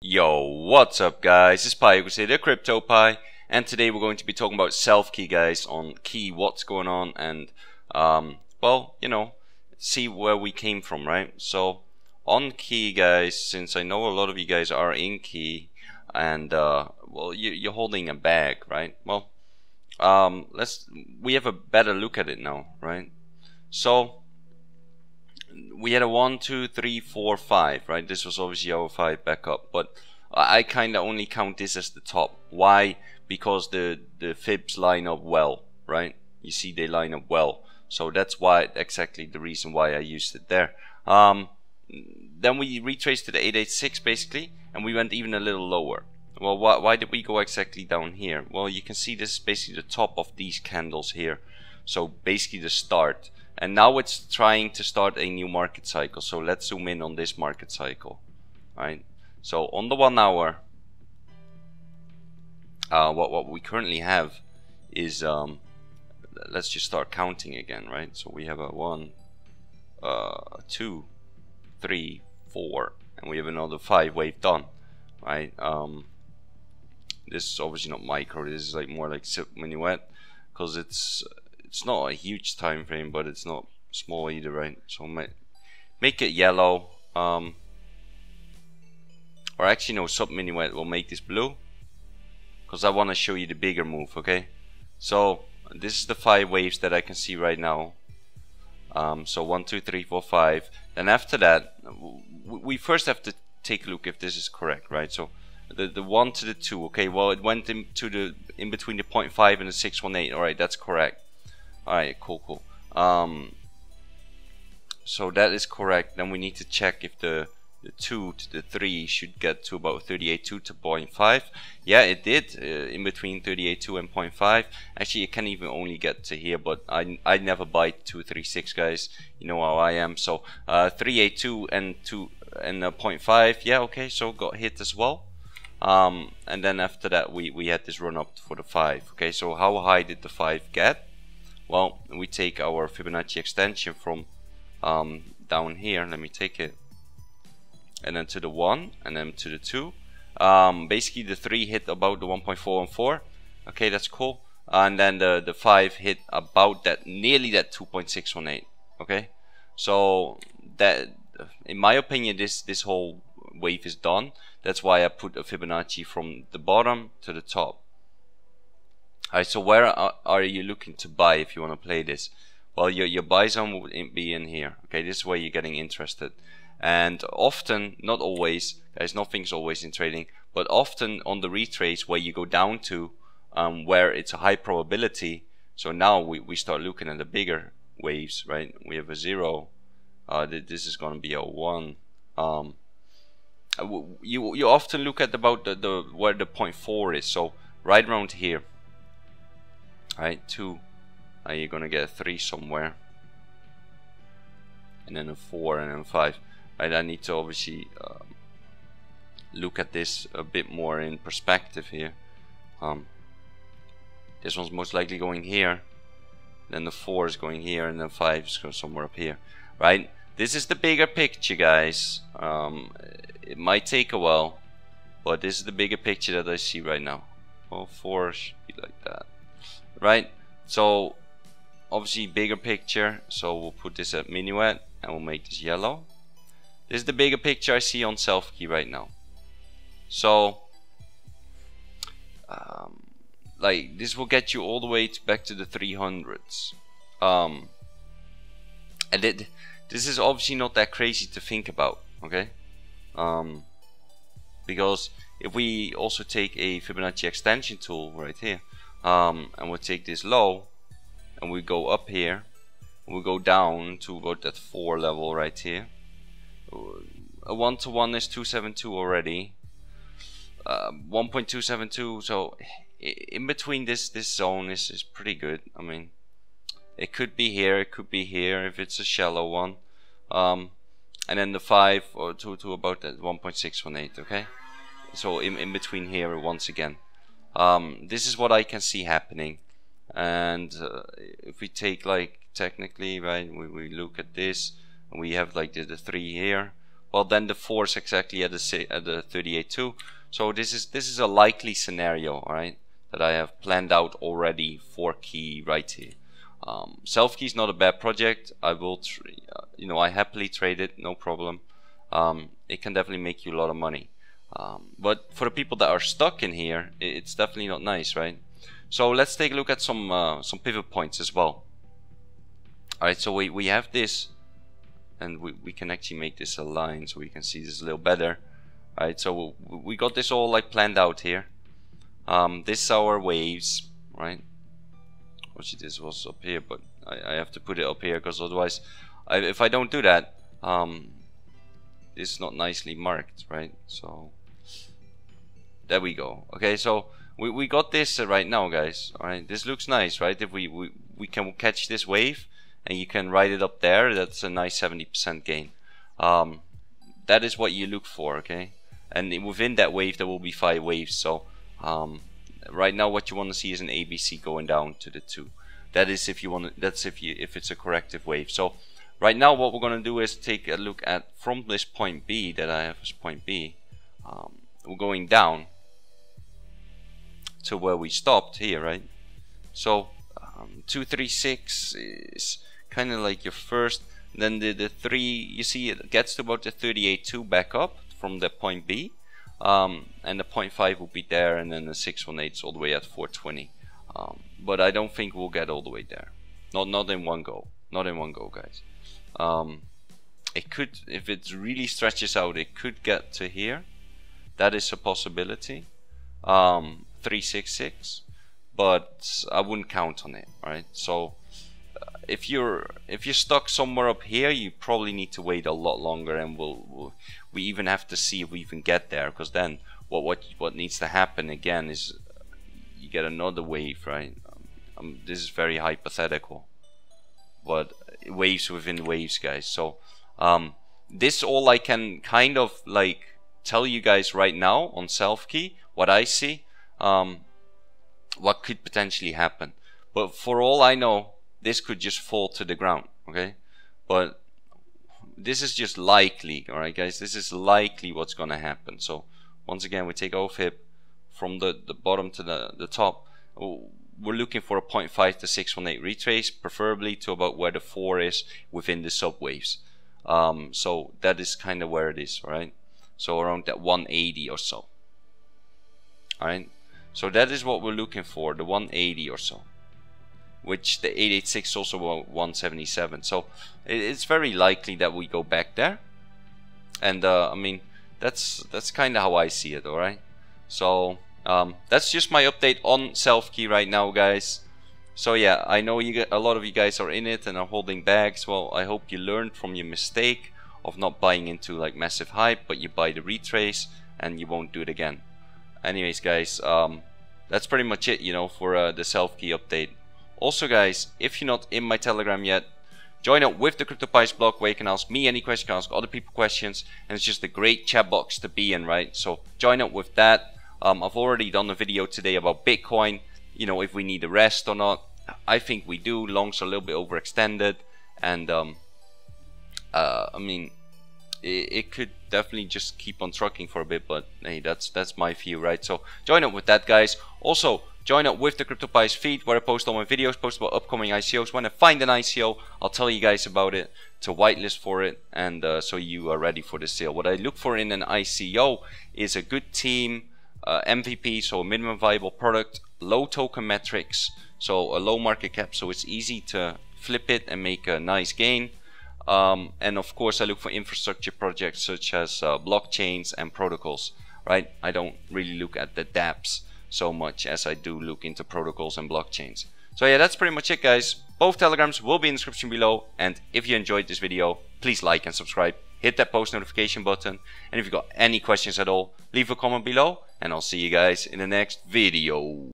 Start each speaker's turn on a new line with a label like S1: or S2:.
S1: Yo, what's up guys, it's Pygoz here, the Crypto Pie, and today we're going to be talking about Selfkey guys, on Key, what's going on, and well, you know, see where we came from, right? So, on Key guys, since I know a lot of you guys are in Key, and well, you're holding a bag, right? Well, we have a better look at it now, right? So, we had a 1, 2, 3, 4, 5, right? This was obviously our 5 backup, but I kind of only count this as the top. Why? Because the fibs line up well, right? You see they line up well, so that's why, exactly the reason why I used it there. Then we retraced to the 886 basically, and we went even a little lower. Well, why did we go exactly down here? Well, you can see this is basically the top of these candles here, so basically the start. And now it's trying to start a new market cycle. So let's zoom in on this market cycle. Right. So on the 1 hour, what we currently have is let's just start counting again, right? So we have a 1, 2, 3, 4, and we have another 5 wave done, right? This is obviously not micro. This is like more like minuet, because it's not a huge time frame, but it's not small either, right? So make it yellow, or actually no, sub minuet will make this blue, because I want to show you the bigger move. Okay, so this is the 5 waves that I can see right now. So 1, 2, 3, 4, 5. Then after that, we first have to take a look if this is correct, right? So the 1 to the 2. Okay, well, it went into in between the 0.5 and the 618. All right, that's correct. Alright, cool. So that is correct. Then we need to check if the 2 to the 3 should get to about 38.2 to 0.5. Yeah, it did, in between 38.2 and 0.5. Actually, it can even only get to here, but I never buy 236, guys. You know how I am. So 382 and 0.5. Yeah, okay, so got hit as well. And then after that, we had this run up for the 5. Okay, so how high did the 5 get? Well, we take our Fibonacci extension from down here. Let me take it, and then to the 1, and then to the 2. Basically, the 3 hit about the 1.4 and 4. Okay, that's cool. And then the 5 hit about that, nearly that 2.618. Okay, so that, in my opinion, this whole wave is done. That's why I put a Fibonacci from the bottom to the top. Alright, so where are you looking to buy if you want to play this? Well, your buy zone would be in here. Okay, this is where you're getting interested. And often, not always, guys, nothing's always in trading, but often on the retrace where you go down to where it's a high probability. So now we start looking at the bigger waves, right? We have a 0. This is going to be a 1. You often look at about where the 0.4 is. So right around here. Right, 2, you're gonna get a 3 somewhere, and then a 4, and then 5. Right, I need to obviously look at this a bit more in perspective here. This one's most likely going here, then the 4 is going here, and then 5 is going somewhere up here. Right, this is the bigger picture, guys. It might take a while, but this is the bigger picture that I see right now. Well, 4 should be like that. Right, so obviously bigger picture, so we'll put this at minuet and we'll make this yellow. This is the bigger picture I see on Selfkey right now. So like this will get you all the way back to the 300s, and this is obviously not that crazy to think about. Okay, because if we also take a Fibonacci extension tool right here, and we'll take this low, and we go up here, and we go down to about that 4 level right here. A 1 to 1 is 272 already, 1.272. So in between this zone is pretty good. I mean, it could be here, it could be here if it's a shallow one, and then the 5 or to about that 1.618. Okay, so in between here once again. This is what I can see happening, and if we take, like, technically, right, we look at this, and we have like the 3 here. well, then the 4 is exactly at the 38.2. So this is a likely scenario, all right, that I have planned out already for key right here. Selfkey is not a bad project. I will, I happily trade it, no problem. It can definitely make you a lot of money. But for the people that are stuck in here, it's definitely not nice, right? So let's take a look at some pivot points as well. All right, so we have this, and we can actually make this a line so we can see this a little better. All right, so we got this all like planned out here. This is our waves, right? Actually, this was up here, but I have to put it up here because otherwise, if I don't do that, it's not nicely marked, right? So there we go. Okay, so we got this right now, guys. All right, this looks nice, right? If we can catch this wave and you can write it up there, that's a nice 70% gain. That is what you look for, okay? And within that wave, there will be 5 waves. So right now, what you want to see is an ABC going down to the 2. That is if you want to, that's if it's a corrective wave. So right now, what we're going to do is take a look at from this point B that I have as point B. We're going down to where we stopped here, right? So 236 is kind of like your first. Then the 3, you see, it gets to about the 38.2 back up from the point B. And the 0.5 will be there, and then the 618 is all the way at 420. But I don't think we'll get all the way there. Not in one go. Not in one go, guys. It could, if it really stretches out, it could get to here. That is a possibility. 366, but I wouldn't count on it. Right. So if you're stuck somewhere up here, you probably need to wait a lot longer, and we even have to see if we even get there, because then what needs to happen again is you get another wave, right? This is very hypothetical, but waves within waves, guys. So this all I can kind of like tell you guys right now on Selfkey, what I see, what could potentially happen. But for all I know, this could just fall to the ground, okay? But this is just likely, alright guys? This is likely what's gonna happen. So once again, we take OFIP from the bottom to the top. We're looking for a 0.5 to 618 retrace, preferably to about where the 4 is within the subwaves. So that is kind of where it is, alright? So around that 180 or so. Alright? So that is what we're looking for, the 180 or so. Which the 886 is also 177. So it's very likely that we go back there. And I mean, that's kind of how I see it, alright? So that's just my update on Selfkey right now, guys. So yeah, I know a lot of you guys are in it and are holding bags. Well, I hope you learned from your mistake of not buying into like massive hype, but you buy the retrace and you won't do it again. Anyways, guys, that's pretty much it, for the Selfkey update. Also, guys, if you're not in my Telegram yet, join up with the CryptoPies blog, where you can ask me any question, you can ask other people questions, and it's just a great chat box to be in, right? So join up with that. I've already done a video today about Bitcoin, if we need a rest or not. I think we do. Longs are a little bit overextended, and I mean, it could definitely just keep on trucking for a bit, but hey, that's my view, right? So join up with that, guys. Also, join up with the CryptoPies feed, where I post all my videos, post about upcoming ICOs. When I find an ICO, I'll tell you guys about it, to whitelist for it, and so you are ready for the sale. What I look for in an ICO is a good team, MVP, so a minimum viable product, low token metrics, so a low market cap, so it's easy to flip it and make a nice gain. And of course, I look for infrastructure projects such as blockchains and protocols, right? I don't really look at the dApps so much as I do look into protocols and blockchains. So yeah, that's pretty much it, guys. Both Telegrams will be in the description below, and if you enjoyed this video, please like and subscribe, hit that post notification button, and if you've got any questions at all, leave a comment below, and I'll see you guys in the next video.